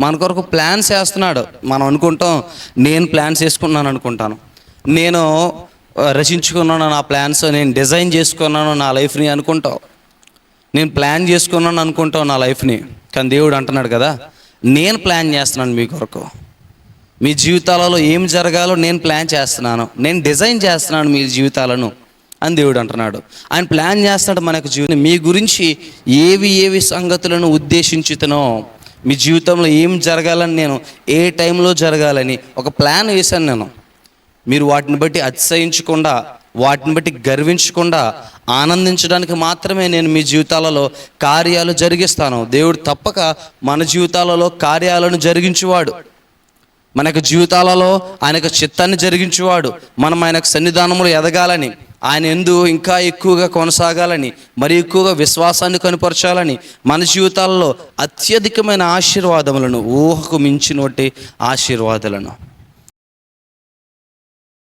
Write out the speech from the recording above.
మన కొరకు ప్లాన్స్ వేస్తున్నాడు. మనం అనుకుంటాం, నేను ప్లాన్స్ వేసుకున్నాను అనుకుంటాను, నేను రచించుకున్నాను నా ప్లాన్స్, నేను డిజైన్ చేసుకున్నాను నా లైఫ్ని అనుకుంటావు, నేను ప్లాన్ చేసుకున్నాను అనుకుంటావు నా లైఫ్ని. కానీ దేవుడు అంటున్నాడు కదా, నేను ప్లాన్ చేస్తున్నాను మీ కొరకు. మీ జీవితాలలో ఏం జరగాలో నేను ప్లాన్ చేస్తున్నాను, నేను డిజైన్ చేస్తున్నాను మీ జీవితాలను అని దేవుడు అంటున్నాడు. ఆయన ప్లాన్ చేస్తాడు మనకు జీవితం. మీ గురించి ఏవి సంగతులను ఉద్దేశించుతానో, మీ జీవితంలో ఏం జరగాలని, నేను ఏ టైంలో జరగాలని ఒక ప్లాన్ వేశాను నేను. మీరు వాటిని బట్టి అతిశయించకుండా, వాటిని బట్టి గర్వించకుండా ఆనందించడానికి మాత్రమే నేను మీ జీవితాలలో కార్యాలు జరిగిస్తాను. దేవుడు తప్పక మన జీవితాలలో కార్యాలను జరిగించేవాడు. మనకు జీవితాలలో ఆయనకు చిత్తాన్ని జరిగించేవాడు. మనం ఆయనకు సన్నిధానంలో ఎదగాలని, ఆయన యందు ఇంకా ఎక్కువగా కొనసాగాలని, మరి ఎక్కువగా విశ్వాసాన్ని కనుపరచాలని, మన జీవితాలలో అత్యధికమైన ఆశీర్వాదములను, ఊహకు మించినటువంటి ఆశీర్వాదాలను